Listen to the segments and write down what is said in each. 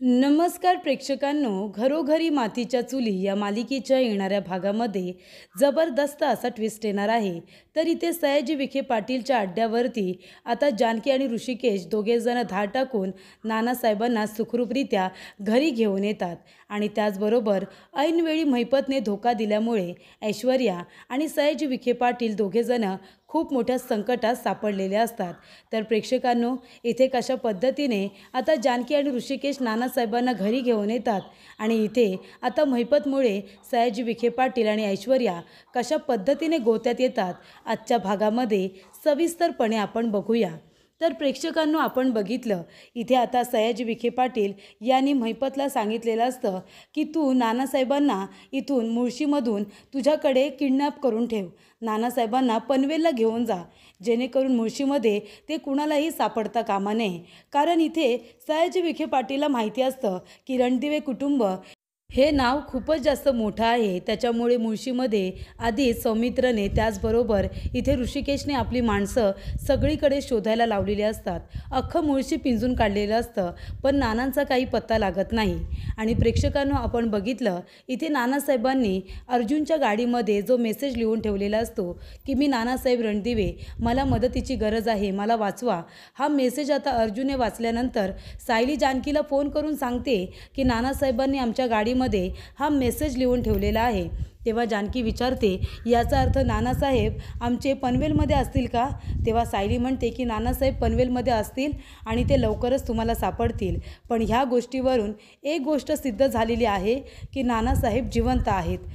नमस्कार प्रेक्षकांनो, घरोघरी मातीच्या चुली या मालिकेच्या येणाऱ्या भागामध्ये जबरदस्त असा ट्विस्ट येणार आहे। तर इथे सयाजी विखे पाटीलच्या अड्ड्यावरती आता जानकी आणि ऋषिकेश दोघेजण धाड टाकून नानासाहेबांना सुखरूपरित्या घरी घेऊन येतात आणि त्याचबरोबर ऐनवेळी महिपतने धोका दिल्यामुळे ऐश्वर्या आणि सयाजी विखे पाटील दोघेजण खूप मोठ्या संकटात सापडलेले असतात। तर प्रेक्षकांनो, इथे कशा पद्धतीने आता जानकी आणि ऋषिकेश नानासाहेबांना घरी घेऊन येतात आणि इथे आता महिपतमुळे सयाजी विखे पाटील आणि ऐश्वर्या कशा पद्धतीने गोत्यात येतात आजच्या भागामध्ये सविस्तरपणे आपण बघूया। तर प्रेक्षकांनो, आपण बघितलं इथे आता सयाजी विखे पाटील यांनी महिपतला सांगितलेलं असतं की तू नानासाहेबांना इथून मुळशीमधून तुझ्याकडे किडनॅप करून ठेव, नानासाहेबांना पनवेलला घेऊन जा, जेणेकरून मुळशीमध्ये ते कुणालाही सापडता कामा नये। कारण इथे सयाजी विखे पाटीलला माहिती असतं की रणदिवे कुटुंब हे नाव खूपच जास्त मोठं आहे, त्याच्यामुळे मुळशीमध्ये आधी सौमित्रने त्याचबरोबर इथे ऋषिकेशने आपली माणसं सगळीकडे शोधायला लावलेली असतात। अख्खं मुळशी पिंजून काढलेलं असतं, पण नानांचा काही पत्ता लागत नाही। आणि प्रेक्षकांनो, आपण बघितलं इथे नानासाहेबांनी अर्जुनच्या गाडीमध्ये जो मेसेज लिहून ठेवलेला असतो की मी नानासाहेब रणदिवे, मला मदतीची गरज आहे, मला वाचवा। हा मेसेज आता अर्जुनने वाचल्यानंतर सायली जानकीला फोन करून सांगते की नानासाहेबांनी आमच्या गाडीमध्ये हा मेसेज लिहून ठेवलेला आहे। तेव्हा जानकी विचारते, याचा अर्थ नानासाहेब आमचे पनवेलमध्ये असतील का? तेव्हा सायली म्हणते की नानासाहेब पनवेलमध्ये असतील आणि ते लवकरच तुम्हाला सापडतील। पण ह्या गोष्टीवरून एक गोष्ट सिद्ध झालेली आहे की नानासाहेब जिवंत आहेत।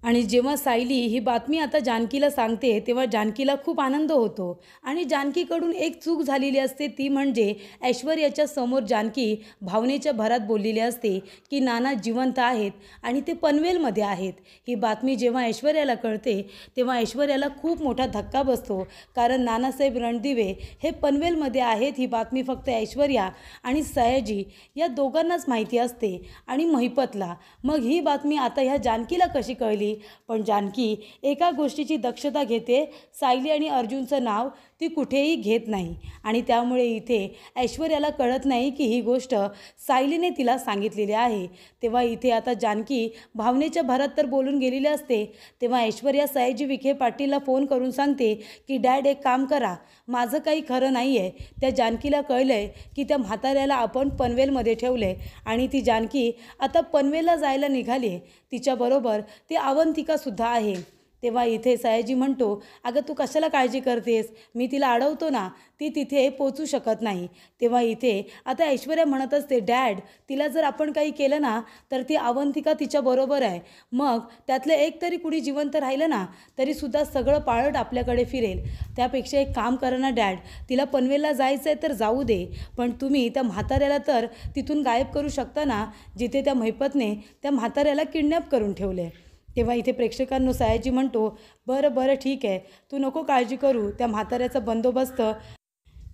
आणि जेव्हा सायली ही बातमी आता जानकीला सांगते तेव्हा जानकीला खूप आनंद होतो आणि जानकीकडून एक चूक झालेली असते, ती म्हणजे ऐश्वर्याच्या समोर जानकी भावनेच्या भरात बोललेली असते की नाना जिवंत आहेत आणि ते पनवेलमध्ये आहेत। ही बातमी जेव्हा ऐश्वर्याला कळते तेव्हा ऐश्वर्याला खूप मोठा धक्का बसतो, कारण नानासाहेब रणदिवे हे पनवेलमध्ये आहेत ही बातमी फक्त ऐश्वर्या आणि सयाजी या दोघांनाच माहिती असते आणि महिपतला। मग ही बातमी आता ह्या जानकीला कशी कळली? पण जानकी एका गोष्टीची दक्षता घेते, सायली आणि अर्जुनचं नाव ती कुठेही घेत नाही आणि त्यामुळे इथे ऐश्वर्याला कळत नाही की ही गोष्ट सायलीने तिला सांगितलेली आहे। तेव्हा इथे आता जानकी भावनेच्या भरात तर बोलून गेलेली असते, तेव्हा ऐश्वर्या सयाजी विखे पाटीलला फोन करून सांगते की डॅड, एक काम करा, माझं काही खरं नाही आहे। त्या जानकीला कळलंय की त्या म्हाताऱ्याला आपण पनवेलमध्ये ठेवले आणि ती जानकी आता पनवेलला जायला निघाली, तिच्याबरोबर ती अवंतिकासुद्धा आहे। तेव्हा इथे सयाजी म्हणतो, अगं तू कशाला काळजी करतेस, मी तिला अडवतो ना, ती तिथे पोचू शकत नाही। तेव्हा इथे आता ऐश्वर्या म्हणत असते, डॅड, तिला जर आपण काही केलं ना तर ती अवंतिका तिच्याबरोबर आहे, मग त्यातलं एक तरी कुणी जिवंत राहिलं ना तरीसुद्धा सगळं पाळत आपल्याकडे फिरेल। त्यापेक्षा एक काम करा ना डॅड, तिला पनवेलला जायचं आहे तर जाऊ दे, पण तुम्ही त्या म्हाताऱ्याला तर तिथून गायब करू शकता ना, जिथे त्या महिपतने त्या म्हाताऱ्याला किडनॅप करून ठेवले। तेव्हा इथे प्रेक्षकांनो सयाजी म्हणतो, बरं बरं ठीक आहे, तू नको काळजी करू, त्या म्हाताऱ्याचा बंदोबस्त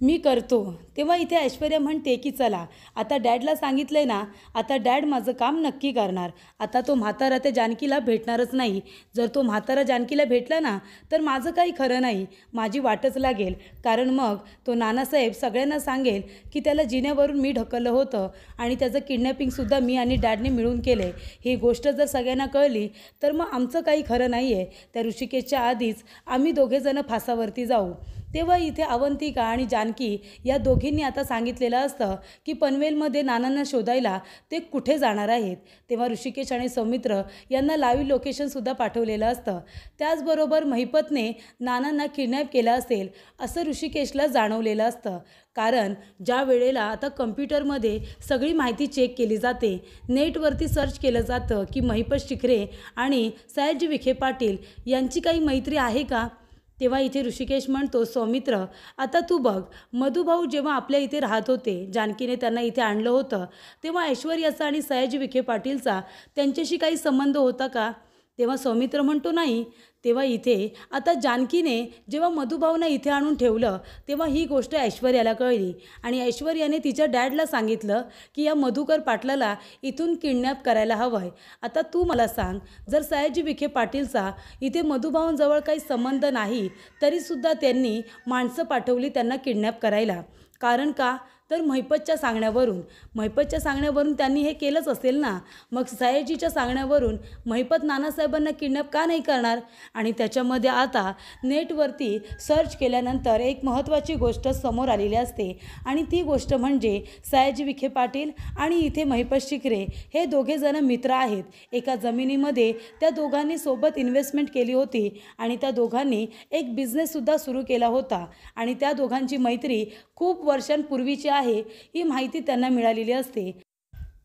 मी करतो। तेव्हा इथे ऐश्वर्या म्हणते की चला, आता डॅडला सांगितलंय ना, आता डॅड माझं काम नक्की करणार। आता तो म्हातारा त्या जानकीला भेटणारच नाही, जर तो म्हातारा जानकीला भेटला ना तर माझं काही खरं नाही, माझी वाटच लागेल, कारण मग तो नानासाहेब सगळ्यांना सांगेल की त्याला जिन्यावरून मी ढकललं होतं आणि त्याचं किडनॅपिंगसुद्धा मी आणि डॅडने मिळून केलं आहे। ही गोष्ट जर सगळ्यांना कळली तर मग आमचं काही खरं नाही आहे, त्या ऋषिकेशच्या आधीच आम्ही दोघेजणं फासावरती जाऊ। तेव्हा इथे अवंतिका आणि जानकी या दोघींनी आता सांगितलेलं असतं की पनवेलमध्ये नानांना शोधायला ते कुठे जाणार आहेत। तेव्हा ऋषिकेश आणि सौमित्र यांना लाईव्ह लोकेशनसुद्धा पाठवलेलं असतं। त्याचबरोबर महिपतने नानांना किडनॅप केलं असेल असं ऋषिकेशला जाणवलेलं असतं, कारण ज्या वेळेला आता कम्प्युटरमध्ये सगळी माहिती चेक केली जाते, नेटवरती सर्च केलं जातं की महिपत शिखरे आणि सयाजी विखे पाटील यांची काही मैत्री आहे का? तेव्हा इथे ऋषिकेश म्हणतो, सौमित्र, आता तू बघ, मधुभाऊ जेव्हा आपल्या इथे राहत होते, जानकीने त्यांना इथे आणलं होतं, तेव्हा ऐश्वर्याचा आणि सयाजी विखे पाटीलचा त्यांच्याशी काही संबंध होता का? तेव्हा सौमित्र म्हणतो नाही। तेव्हा इथे आता जानकीने जेव्हा मधुभाऊंना इथे आणून ठेवलं तेव्हा ही गोष्ट ऐश्वर्याला कळली आणि ऐश्वर्याने तिच्या डॅडला सांगितलं की या मधुकर पाटलाला इथून किडनॅप करायला हवं आहे। आता तू मला सांग, जर सयाजी विखे पाटीलचा इथे मधुभाऊंजवळ काही संबंध नाही तरीसुद्धा त्यांनी माणसं पाठवली त्यांना किडनॅप करायला, कारण का? तर महिपतच्या सांगण्यावरून त्यांनी हे केलंच असेल ना. मग सयाजीच्या सांगण्यावरून महिपत नानासाहेबांना किडनॅप का नाही करणार. आणि त्याच्यामध्ये आता नेटवरती सर्च केल्यानंतर एक महत्त्वाची गोष्ट समोर आलेली असते आणि ती गोष्ट म्हणजे सयाजी विखे पाटील आणि इथे महिपत शिखरे हे दोघेजण मित्र आहेत. एका जमिनीमध्ये त्या दोघांनी सोबत इन्व्हेस्टमेंट केली होती आणि त्या दोघांनी एक बिझनेससुद्धा सुरू केला होता आणि त्या दोघांची मैत्री खूप वर्षांपूर्वीची आहे ही माहिती त्यांना मिळालेली असते.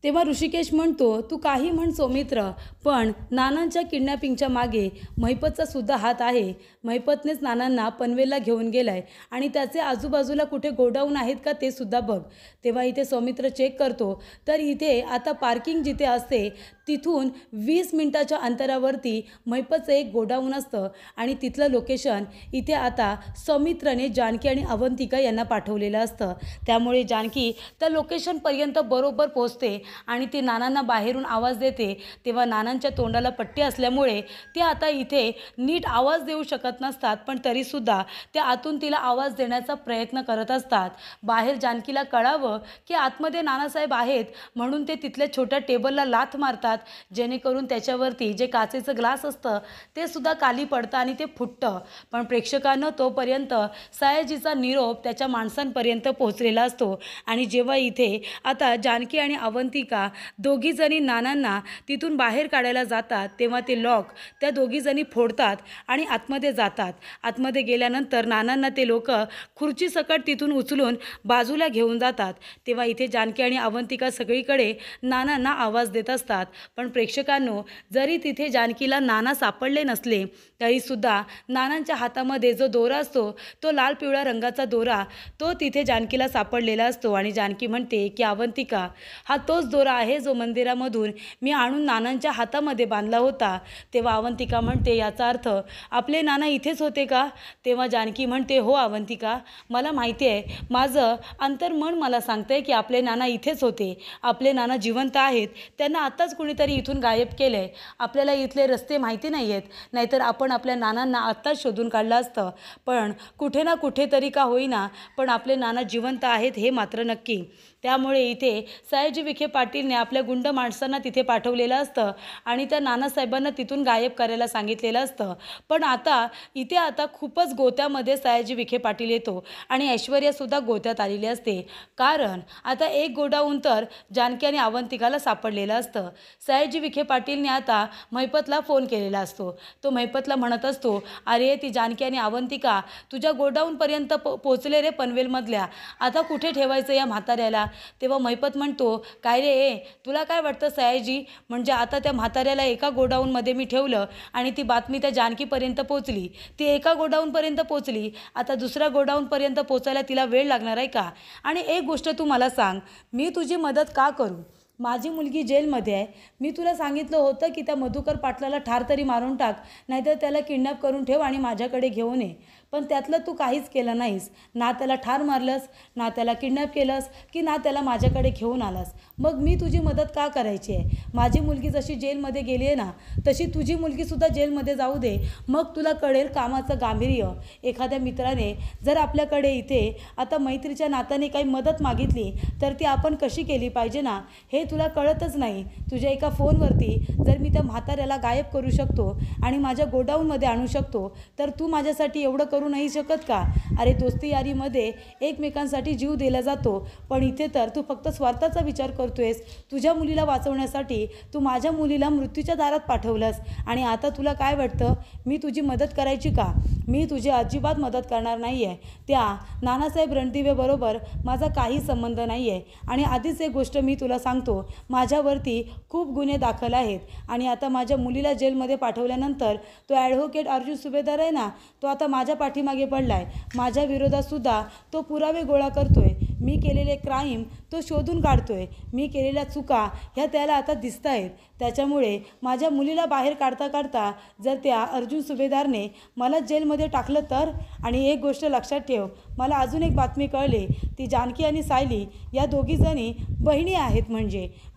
तेव्हा ऋषिकेश म्हणतो, तू काही म्हण सौमित्र, पण नानांच्या किडनॅपिंगच्या मागे महिपतचा सुद्धा हात आहे. महिपतनेच नानांना पनवेलला घेऊन गेलाय आणि त्याचे आजूबाजूला कुठे गोडाऊन आहेत का ते सुद्धा बघ. तेव्हा इथे सौमित्र चेक करतो तर इथे आता पार्किंग जिथे असते तिथून 20 मिनिटाच्या अंतरावरती महिपतचं एक गोडाऊन असतं आणि तिथलं लोकेशन इथे आता सौमित्रने जानकी आणि अवंतिका यांना पाठवलेलं असतं. त्यामुळे जानकी त्या लोकेशनपर्यंत बरोबर पोहोचते आणि ती नानांना बाहेरून आवाज देते. तेव्हा नानांच्या तोंडाला पट्टी असल्यामुळे ते आता इथे नीट आवाज देऊ शकत नसतात, पण तरीसुद्धा ते आतून तिला आवाज देण्याचा प्रयत्न करत असतात. बाहेर जानकीला कळावं की आतमध्ये नानासाहेब आहेत म्हणून ते तिथल्या छोट्या टेबलला लाथ मारतात, जेणेकरून त्याच्यावरती जे काचेचं ग्लास असतं ते सुद्धा खाली पडतं आणि ते फुटतं. पण प्रेक्षकांना तोपर्यंत सयाजीचा निरोप त्याच्या माणसांपर्यंत पोहोचलेला असतो आणि जेव्हा इथे आता जानकी आणि अवंतिका दोघीजणी नानांना तिथून बाहेर काढायला जातात तेव्हा ते लॉक त्या दोघीजणी फोडतात आणि आतमध्ये जातात. आतमध्ये गेल्यानंतर नानांना ते लोक खुर्चीसकट तिथून उचलून बाजूला घेऊन जातात. तेव्हा इथे जानकी आणि अवंतिका सगळीकडे नानांना आवाज देत असतात. पण प्रेक्षकांनो, जरी तिथे जानकीला नाना सापडले नसले तरीसुद्धा नानांच्या हातामध्ये जो दोरा असतो तो लाल पिवळा रंगाचा दोरा तो तिथे जानकीला सापडलेला असतो आणि जानकी म्हणते की अवंतिका, हा तोच दोरा आहे जो मंदिरामधून मी आणून नानांच्या हातामध्ये बांधला होता. तेव्हा अवंतिका म्हणते, याचा अर्थ आपले नाना इथेच होते का. तेव्हा जानकी म्हणते, हो अवंतिका, मला माहिती आहे, माझं अंतर्मन मला सांगते की आपले नाना इथेच होते. आपले नाना जिवंत आहेत, त्यांना आत्ताच कुणीतरी इथून गायब केलं आहे. आपल्याला इथले रस्ते माहिती नाही आहेत, नाहीतर आपण आपल्या नानांना आत्ताच शोधून काढलं असतं. पण कुठे ना कुठेतरी का होईना पण आपले नाना जिवंत आहेत हे मात्र नक्की. त्यामुळे इथे सयाजी विखे पाटीलने आपल्या गुंड माणसांना तिथे पाठवलेलं असतं आणि त्या नानासाहेबांना तिथून गायब करायला सांगितलेलं असतं. पण आता खूपच गोत्यामध्ये सयाजी विखे पाटील येतो आणि ऐश्वर्यासुद्धा गोत्यात आलेली असते. कारण आता एक गोडाऊन तर जानकी आणि अवंतिकाला सापडलेलं असतं. सयाजी विखे पाटीलने आता महिपतला फोन केलेला असतो. तो महिपतला म्हणत असतो, अरे ती जानकी आणि अवंतिका तुझ्या गोडाऊनपर्यंत पोचले रे पनवेलमधल्या, आता कुठे ठेवायचं या म्हाताऱ्याला. तेव्हा महिपत म्हणतो, काय रे तुला काय वाटतं सयाजी, म्हणजे आता त्या म्हाताऱ्याला एका गोडाऊनमध्ये मी ठेवलं आणि ती बातमी त्या जानकीपर्यंत पोचली, ती एका गोडाऊनपर्यंत पोचली, आता दुसऱ्या गोडाऊनपर्यंत पोचायला तिला वेळ लागणार आहे का. आणि एक गोष्ट तू मला सांग, मी तुझी मदत का करू. माझी मुलगी जेलमध्ये आहे. मी तुला सांगितलं होतं की त्या मधुकर पाटलाला ठार तरी मारून टाक, नाहीतर त्याला किडनॅप करून ठेव आणि माझ्याकडे घेऊन ये. पण त्यातलं तू काहीच केलं नाहीस. ना त्याला ठार मारलंस, ना त्याला किडनॅप केलंस, की ना त्याला माझ्याकडे घेऊन आलास. मग मी तुझी मदत का करायची आहे. माझी मुलगी जशी जेलमध्ये गेली आहे ना, तशी तुझी मुलगीसुद्धा जेलमध्ये जाऊ दे, मग तुला कळेल कामाचं गांभीर्य. एखाद्या मित्राने जर आपल्याकडे इथे आता मैत्रीच्या नात्याने काही मदत मागितली तर ती आपण कशी केली पाहिजे ना, हे तुला कळतच नाही. तुझ्या एका फोनवरती जर मी त्या म्हाताऱ्याला गायब करू शकतो आणि माझ्या गोडाऊनमध्ये आणू शकतो, तर तू माझ्यासाठी एवढं करू नाही शकत का. अरे दोस्ती यारीमध्ये एकमेकांसाठी जीव दिला जातो, पण इथे तर तू फक्त स्वार्थाचा विचार करतोयस. तुझ्या मुलीला वाचवण्यासाठी तू माझ्या मुलीला मृत्यूच्या दारात पाठवलंस आणि आता तुला काय वाटतं मी तुझी मदत करायची का. मी तुझी अजिबात मदत करणार नाही आहे. त्या नानासाहेब रणदिवेबरोबर माझा काही संबंध नाही आहे आणि आधीच एक गोष्ट मी तुला सांगतो, माझ्यावरती खूप गुन्हे दाखल आहेत आणि आता माझ्या मुलीला जेलमध्ये पाठवल्यानंतर तो ॲडव्होकेट अर्जुन सुभेदार आहे ना, तो आता माझ्या पाठीमागे पडलाय. माझ्या विरोधातसुद्धा तो पुरावे गोळा करतोय. मी केलेले क्राईम तो शोधून काढतोय. मी केलेल्या चुका ह्या त्याला आता दिसत आहेत. त्याच्यामुळे माझ्या मुलीला बाहेर काढता जर त्या अर्जुन सुभेदारने मला जेलमध्ये टाकलं तर. आणि एक गोष्ट लक्षात ठेव, मला अजून एक बातमी कळली, ती जानकी आणि सायली या दोघीजणी बहिणी आहेत.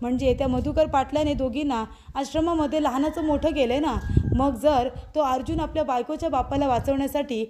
म्हणजे त्या मधुकर पाटलाने दोघींना आश्रमामध्ये लहानाचं मोठं केलं ना. मग जर तो अर्जुन आपल्या बायकोच्या बापाला वाचवण्यासाठी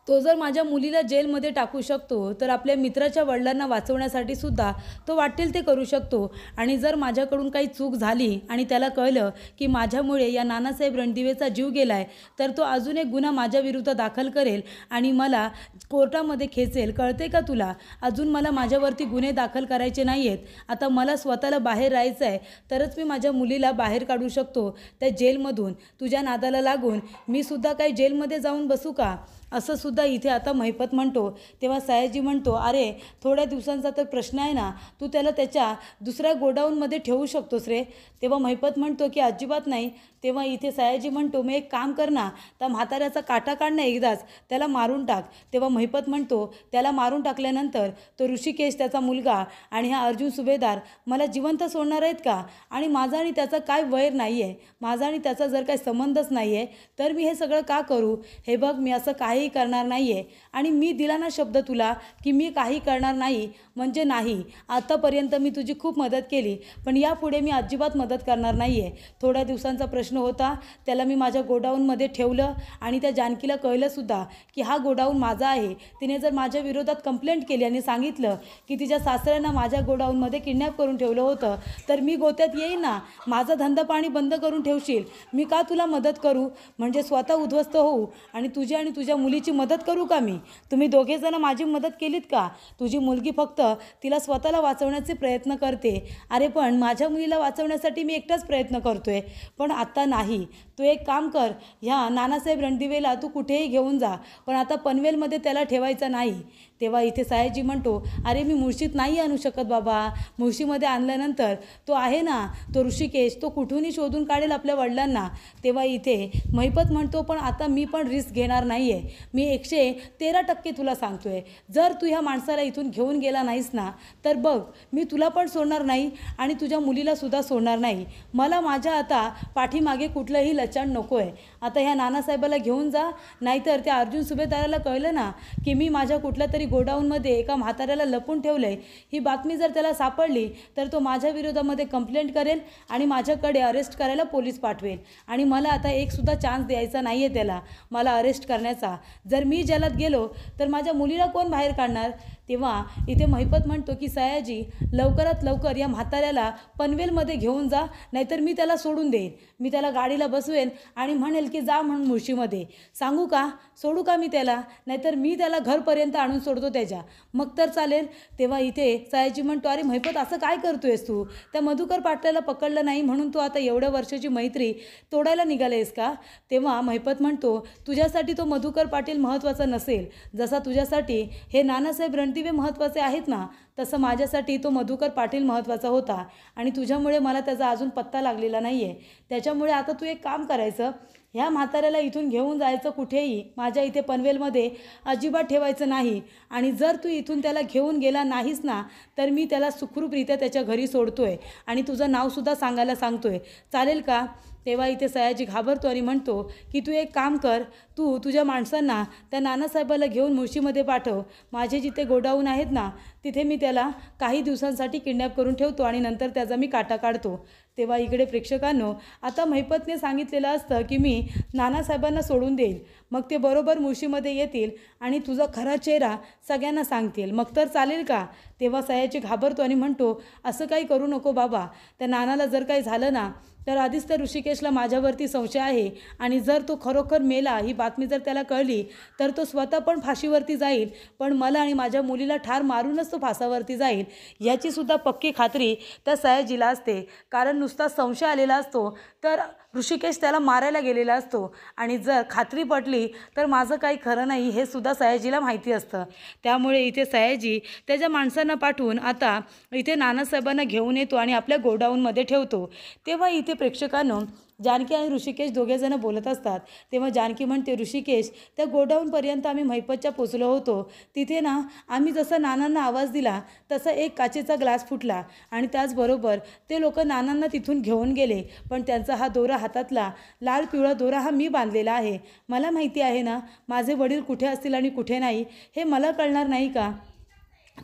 तो जर माझ्या मुलीला जेलमध्ये टाकू शकतो तर आपल्या मित्राच्या वडिलांना वाचवण्यासाठी सुद्धा तो वाटेल ते करू शकतो. आणि जर माझ्याकडून काही चूक झाली आणि त्याला कळलं की माझ्यामुळे या नानासाहेब रणदिवेचा जीव गेला आहे, तर तो अजून एक गुन्हा माझ्याविरुद्ध दाखल करेल आणि मला कोर्टामध्ये खेचेल. कळते का तुला? अजून मला माझ्यावरती गुन्हे दाखल करायचे नाही आहेत. आता मला स्वतःला बाहेर राहायचं आहे, तरच मी माझ्या मुलीला बाहेर काढू शकतो त्या जेलमधून. तुझ्या नादाला लागून मी सुद्धा काही जेलमध्ये जाऊन बसू का? असं सुद्धा इथे आता महिपत म्हणतो. तेव्हा सयाजी म्हणतो, अरे थोड्या दिवसांचा तर प्रश्न आहे ना, तू त्याला त्याच्या दुसऱ्या गोडाऊनमध्ये ठेवू शकतोस रे. तेव्हा महिपत म्हणतो की अजिबात नाही. तेव्हा इथे सयाजी म्हणतो, मग एक काम कर ना, त्या म्हाताऱ्याचा काटा काढ ना एकदाच, त्याला मारून टाक. तेव्हा महिपत म्हणतो, त्याला मारून टाकल्यानंतर तो ऋषिकेश, त्याचा मुलगा आणि हा अर्जुन सुभेदार मला जिवंत सोडणार आहेत का? आणि माझा आणि त्याचा काय वैर नाही आहे, माझा आणि त्याचा जर काही संबंधच नाही आहे, तर मी हे सगळं का करू? हे बघ, मी असं काहीही करणार नाही आहे. आणि मी दिला ना शब्द तुला की मी काही करणार नाही म्हणजे नाही. आतापर्यंत मी तुझी खूप मदत केली, पण यापुढे मी अजिबात मदत करणार नाही आहे. थोड्या दिवसांचा प्रश्न होता, त्याला मी माझ्या गोडाऊनमध्ये ठेवलं आणि त्या जानकीला कळलंसुद्धा की हा गोडाऊन माझा आहे. तिने जर माझ्या विरोधात कंप्लेंट केली आणि सांगितलं की तिच्या सासऱ्यांना माझ्या गोडाऊनमध्ये किडनॅप करून ठेवलं होतं, तर मी गोत्यात येईन ना. माझा धंदा पाणी बंद करून ठेवशील, मी का तुला मदत करू? म्हणजे स्वतः उद्ध्वस्त होऊ आणि तुझी आणि तुझ्या मुलीची मदत करू का मी? तुम्ही दोघेजण माझी मदत केलीत का? तुझी मुलगी फक्त तिला स्वतःला वाचवण्याचे प्रयत्न करते. अरे पण माझ्या मुलीला वाचवण्यासाठी मी एकटाच प्रयत्न करतोय. पण आता नाही. तू एक काम कर, ह्या नानासाहेब रणदिवेला तू कुठेही घेऊन जा, पण आता पनवेलमध्ये त्याला ठेवायचा नाही. तेव्हा इथे सयाजी म्हणतो, अरे मी मुळशीत नाही आणू शकत बाबा. मुळशीमध्ये आणल्यानंतर तो आहे ना, तो ऋषिकेश, तो कुठूनही शोधून काढेल आपल्या वडिलांना. तेव्हा इथे महिपत म्हणतो, पण आता मी पण रिस्क घेणार नाही आहे. मी 113% तुला सांगतोय, जर तू ह्या माणसाला इथून घेऊन गेला नाहीस ना, तर बघ, मी तुला पण सोडणार नाही आणि तुझ्या मुलीलासुद्धा सोडणार नाही. मला माझ्या आता पाठीमागे कुठलंही लचाण नको आहे. आता ह्या नानासाहेबाला घेऊन जा, नाहीतर त्या अर्जुन सुभेदाराला कळलं ना की मी माझ्या कुठल्या तरी गोडाऊनमध्ये एका म्हाताऱ्याला लपून ठेवलं आहे, ही बातमी जर त्याला सापडली तर तो माझ्या विरोधामध्ये कंप्लेंट करेल आणि माझ्याकडे अरेस्ट करायला पोलीस पाठवेल. आणि मला आता एकसुद्धा चान्स द्यायचा नाही आहे त्याला मला अरेस्ट करण्याचा. जर मी जेलात गेलो तर माझ्या मुलीला कोण बाहेर काढणार? तेव्हा इथे महिपत म्हणतो की सयाजी, लवकरात लवकर या म्हाताऱ्याला पनवेलमध्ये घेऊन जा, नाहीतर मी त्याला सोडून देईन. मी त्याला गाडीला बसवेन आणि म्हणेल की जा म्हणून मुळशीमध्ये. सांगू का? सोडू का मी त्याला? नाहीतर मी त्याला घरपर्यंत आणून सोडतो त्याच्या, मग तर चालेल. तेव्हा इथे सयाजी म्हणतो, अरे महिपत असं काय करतोयस तू? त्या मधुकर पाटलाला पकडलं नाही म्हणून तू आता एवढ्या वर्षाची मैत्री तोडायला निघालेस का? तेव्हा महिपत म्हणतो, तुझ्यासाठी तो मधुकर पाटील महत्त्वाचा नसेल, जसा तुझ्यासाठी हे नानासाहेब रणदिवे महत्त्वाचे आहेत ना, तसं माझ्यासाठी तो मधुकर पाटील महत्त्वाचा होता. आणि तुझ्यामुळे मला त्याचा अजून पत्ता लागलेला नाही आहे. त्याच्यामुळे आता तू एक काम करायचं, ह्या म्हाताऱ्याला इथून घेऊन जायचं कुठेही, माझ्या इथे पनवेलमध्ये अजिबात ठेवायचं नाही. आणि जर तू इथून त्याला घेऊन गेला नाहीस ना, तर मी त्याला सुखरूपरित्या त्याच्या घरी सोडतोय आणि तुझं नावसुद्धा सांगायला सांगतोय. चालेल का? तेव्हा इथे सयाजी घाबरतो आणि म्हणतो की तू एक काम कर, तू तुझ्या माणसांना त्या नानासाहेबाला घेऊन मुळशीमध्ये पाठव. माझे जिथे गोडाऊन आहेत ना, तिथे मी त्याला काही दिवसांसाठी किडनॅप करून ठेवतो आणि नंतर त्याचा मी काटा काढतो. तेव्हा इकडे प्रेक्षकांनो, आता महिपतने सांगितलेलं असतं की मी नानासाहेबांना सोडून देईल, मग ते बरोबर मुळशीमध्ये येतील आणि तुझा खरा चेहरा सगळ्यांना सांगतील, मग तर चालेल का? तेव्हा सयाजी घाबरतो आणि म्हणतो, असं काही करू नको बाबा. त्या नानाला जर काही झालं ना, तर आधीच त्या ऋषिकेशला माझ्यावरती संशय आहे आणि जर तो खरोखर मेला ही बातमी जर त्याला कळली तर तो स्वतः पण फाशीवरती जाईल, पण मला आणि माझ्या मुलीला ठार मारूनच तो फासावरती जाईल, याचीसुद्धा पक्की खात्री त्या सयाजीला असते. कारण नुसता संशय आलेला असतो तर ऋषिकेश त्याला मारायला गेलेला असतो आणि जर खात्री पटली तर माझं काही खरं नाही हे सुद्धा सयाजीला माहिती असतं. त्यामुळे इथे सयाजी त्याच्या माणसांना पाठवून आता इथे नानासाहेबांना घेऊन येतो आणि आपल्या गोडाऊनमध्ये ठेवतो. तेव्हा इथे प्रेक्षकांनो, जानकी आणि ऋषिकेश दोघेजण बोलत असतात. तेव्हा जानकी म्हणते, ऋषिकेश, त्या गोडाऊनपर्यंत आम्ही महिपतच्या पोचलो होतो. तिथे ना आम्ही जसा नानांना आवाज दिला तसा एक काचेचा ग्लास फुटला आणि त्याचबरोबर ते लोक नानांना तिथून घेऊन गेले. पण त्यांचा हा दोरा, हातातला लाल पिवळा दोरा, हा मी बांधलेला आहे. मला माहिती आहे ना माझे वडील कुठे असतील आणि कुठे नाही, हे मला कळणार नाही का?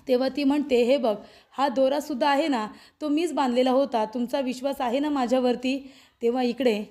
तेव्हा ती म्हणते, हे बघ, हा दोरासुद्धा आहे ना, तो मीच बांधलेला होता. तुमचा विश्वास आहे ना माझ्यावरती? तेव्हा इकडे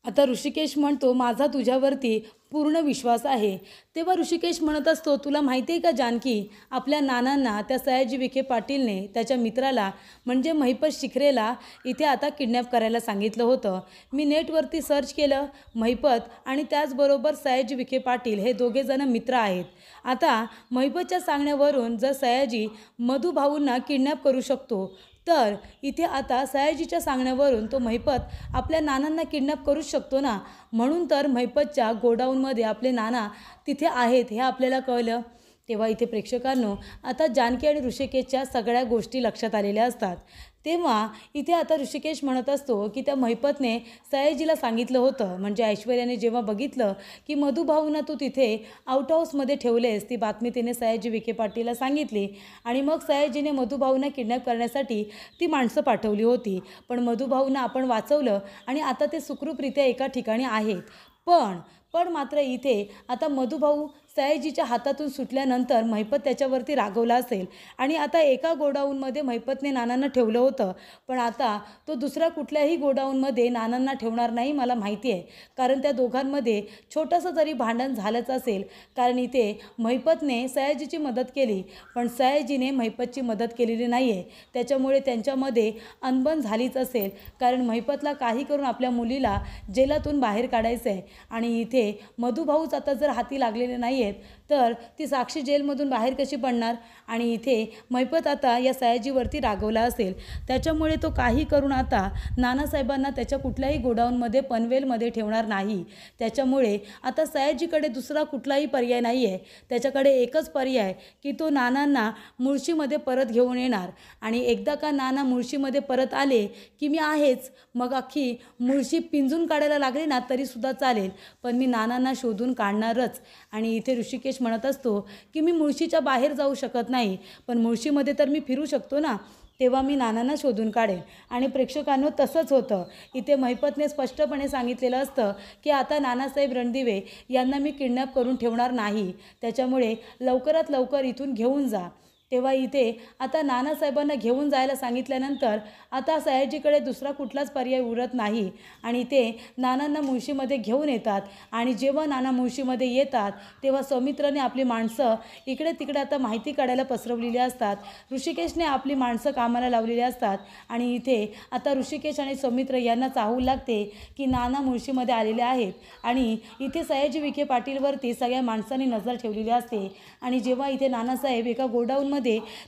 आता ऋषिकेश म्हणतो, माझा तुझ्यावरती पूर्ण विश्वास आहे. तेव्हा ऋषिकेश म्हणत असतो, तुला माहिती आहे का जानकी, आपल्या नानांना त्या सयाजी विखे पाटीलने त्याच्या मित्राला म्हणजे महिपत शिखरेला इथे आता किडनॅप करायला सांगितलं होतं. मी नेटवरती सर्च केलं. महिपत आणि त्याचबरोबर सयाजी विखे पाटील हे दोघेजण मित्र आहेत. आता महिपतच्या सांगण्यावरून जर सयाजी मधू भाऊंना किडनॅप करू शकतो, तर इथे आता सयाजीच्या सांगण्यावरून तो महिपत आपल्या नानांना किडनॅप करूच शकतो ना. म्हणून तर महिपतच्या गोडाऊनमध्ये आपले नाना तिथे आहेत हे आपल्याला कळलं. तेव्हा इथे प्रेक्षकांनो, आता जानकी आणि ऋषिकेशच्या सगळ्या गोष्टी लक्षात आलेल्या असतात. तेव्हा इथे आता ऋषिकेश म्हणत असतो की त्या महिपतने सयाजीला सांगितलं होतं, म्हणजे ऐश्वर्याने जेव्हा बघितलं की मधुभाऊंना तू तिथे आउट हाऊसमध्ये ठेवलेस, ती बातमी तिने सयाजी विखे पाटीलला सांगितली आणि मग सयाजीने मधुभाऊंना किडनॅप करण्यासाठी ती माणसं पाठवली होती. पण मधुभाऊंना आपण वाचवलं आणि आता ते सुखरूपरित्या एका ठिकाणी आहेत. पण मात्र इथे आता मधुभाऊ सयाजीच्या हातातून सुटल्यानंतर महिपत त्याच्यावरती रागवला असेल आणि आता एका गोडाऊनमध्ये महिपतने नानांना ठेवलं होतं, पण आता तो दुसऱ्या कुठल्याही गोडाऊनमध्ये नानांना ठेवणार नाही, मला माहिती आहे. कारण त्या दोघांमध्ये छोटंसं जरी भांडण झालंच असेल, कारण इथे महिपतने सयाजीची मदत केली पण सयाजीने महिपतची मदत केलेली नाही आहे. त्याच्यामुळे त्यांच्यामध्ये अनबन झालीच असेल, कारण महिपतला काही करून आपल्या मुलीला जेलातून बाहेर काढायचं आहे आणि इथे मधुभाऊच आता जर हाती लागलेले नाही आहेत तर ती साक्षी जेलमधून बाहेर कशी पडणार. आणि इथे महिपत आता या सयाजीवरती रागवला असेल, त्याच्यामुळे तो काही करून आता नानासाहेबांना त्याच्या कुठल्याही गोडाऊनमध्ये पनवेलमध्ये ठेवणार नाही. त्याच्यामुळे आता सयाजीकडे दुसरा कुठलाही पर्याय नाही आहे. त्याच्याकडे एकच पर्याय की तो नानांना मुळशीमध्ये परत घेऊन येणार आणि एकदा का नाना मुळशीमध्ये परत आले की मी आहेच. मग अख्खी मुळशी पिंजून काढायला लागली ना तरीसुद्धा चालेल, पण मी नानांना शोधून काढणारच. आणि इथे ऋषिकेश म्हणत असतो की मी मुळशीच्या बाहेर जाऊ शकत नाही, पण मुळशीमध्ये तर मी फिरू शकतो ना, तेव्हा मी नानांना शोधून काढेन. आणि प्रेक्षकांनो, तसंच होतं. इथे महिपतने स्पष्टपणे सांगितलेलं असतं की आता नानासाहेब रणदिवे यांना मी किडनॅप करून ठेवणार नाही, त्याच्यामुळे लवकरात लवकर इथून घेऊन जा. तेव्हा इथे आता नानासाहेबांना घेऊन जायला सांगितल्यानंतर आता सयाजीकडे दुसरा कुठलाच पर्याय उरत नाही आणि ते नानांना मुळशीमध्ये घेऊन येतात. आणि जेव्हा नाना मुळशीमध्ये येतात तेव्हा सौमित्रने आपली माणसं इकडे तिकडे आता माहिती काढायला पसरवलेली असतात. ऋषिकेशने आपली माणसं कामाला लावलेली असतात आणि इथे आता ऋषिकेश आणि सौमित्र यांना चाहू लागते की नाना मुळशीमध्ये आलेले आहेत आणि इथे सयाजी विखे पाटीलवरती सगळ्या माणसांनी नजर ठेवलेली असते. आणि जेव्हा इथे नानासाहेब एका गोडाऊनमध्ये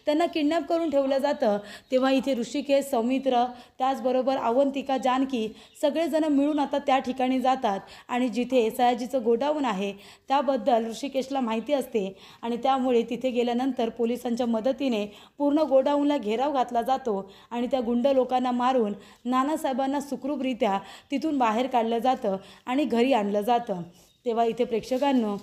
त्यांना किडनॅप करून ठेवलं जातं, तेव्हा इथे ऋषिकेश, सौमित्र, त्याचबरोबर अवंतिका, जानकी सगळेजण मिळून आता त्या ठिकाणी जातात आणि जिथे सयाजीचं गोडाऊन आहे त्याबद्दल ऋषिकेशला माहिती असते आणि त्यामुळे तिथे गेल्यानंतर पोलिसांच्या मदतीने पूर्ण गोडाऊनला घेराव घातला जातो आणि त्या गुंड लोकांना मारून नानासाहेबांना सुखरूपरित्या तिथून बाहेर काढलं जातं आणि घरी आणलं जातं. तेव्हा इथे प्रेक्षकांनो,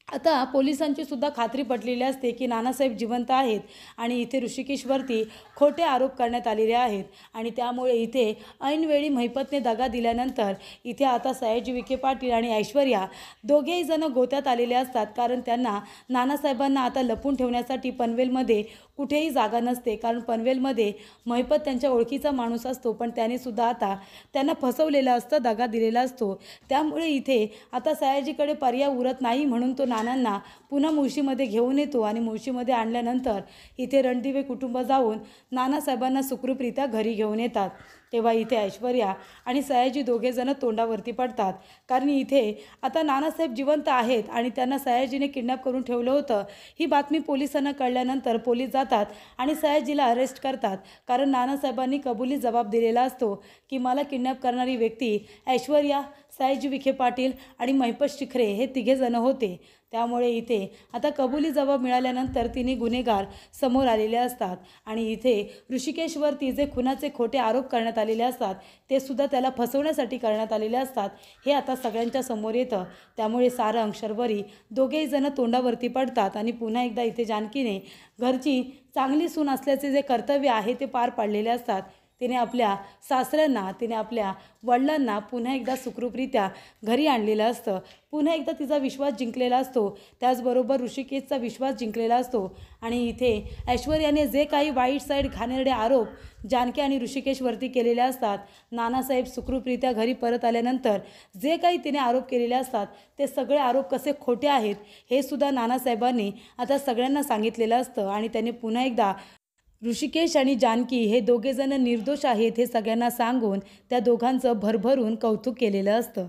आता पोलिसांची सुद्धा खात्री पटलेली असते की नानासाहेब जिवंत आहेत आणि इथे ऋषिकेशवरती खोटे आरोप करण्यात आलेले आहेत आणि त्यामुळे इथे ऐनवेळी महिपतने दगा दिल्यानंतर इथे आता सयाजी विखे पाटील आणि ऐश्वर्या दोघेही जण गोत्यात आलेले असतात. कारण त्यांना नानासाहेबांना आता लपून ठेवण्यासाठी पनवेलमध्ये कुठेही जागा नसते, कारण पनवेलमध्ये महिपत त्यांच्या ओळखीचा माणूस असतो, पण त्यानेसुद्धा आता त्यांना फसवलेलं असतं, दगा दिलेला असतो. त्यामुळे इथे आता सयाजीकडे पर्याय उरत नाही, म्हणून तो नानांना पुन्हा मुळशीमध्ये घेऊन येतो आणि मुळशीमध्ये आणल्यानंतर इथे रणदिवे कुटुंब जाऊन नानासाहेबांना सुखरूपरित्या घरी घेऊन येतात. तेव्हा इथे ऐश्वर्या आणि सयाजी दोघेजण तोंडावरती पडतात, कारण इथे आता नानासाहेब जिवंत आहेत आणि त्यांना सयाजीने किडनॅप करून ठेवलं होतं. ही बातमी पोलिसांना कळल्यानंतर पोलीस जातात आणि सयाजीला अरेस्ट करतात, कारण नानासाहेबांनी कबुली जबाब दिलेला असतो की मला किडनॅप करणारी व्यक्ती ऐश्वर्या, सयाजी विखे पाटील आणि महिपत शिखरे हे तिघेजण होते. त्यामुळे इथे आता कबुली जबाब मिळाल्यानंतर तिन्ही गुन्हेगार समोर आलेले असतात आणि इथे ऋषिकेशवरती जे खुनाचे खोटे आरोप करण्यात आलेले असतात ते सुद्धा त्याला फसवण्यासाठी करण्यात आलेले असतात, हे आता सगळ्यांच्या समोर येतं. त्यामुळे सारंग, शर्वरी दोघेही जण तोंडावरती पडतात आणि पुन्हा एकदा इथे जानकीने घरची चांगली सून असल्याचे जे कर्तव्य आहे ते पार पाडलेले असतात. तिने आपल्या सासऱ्यांना, तिने आपल्या वडिलांना पुन्हा एकदा सुखरूपरित्या घरी आणलेलं असतं. पुन्हा एकदा तिचा विश्वास जिंकलेला असतो. त्याचबरोबर ऋषिकेशचा विश्वास जिंकलेला असतो. आणि इथे ऐश्वर्याने जे काही वाईट साईड घाणेरडे आरोप जानकी आणि ऋषिकेशवरती केलेले असतात, नानासाहेब सुखरूपरित्या घरी परत आल्यानंतर जे काही तिने आरोप केलेले असतात ते सगळे आरोप कसे खोटे आहेत हे सुद्धा नानासाहेबांनी आता सगळ्यांना सांगितलेलं असतं. आणि त्यांनी पुन्हा एकदा ऋषिकेश आणि जानकी हे दोघेजण निर्दोष आहेत हे सगळ्यांना सांगून त्या दोघांचं भरभरून कौतुक केलेलं असतं.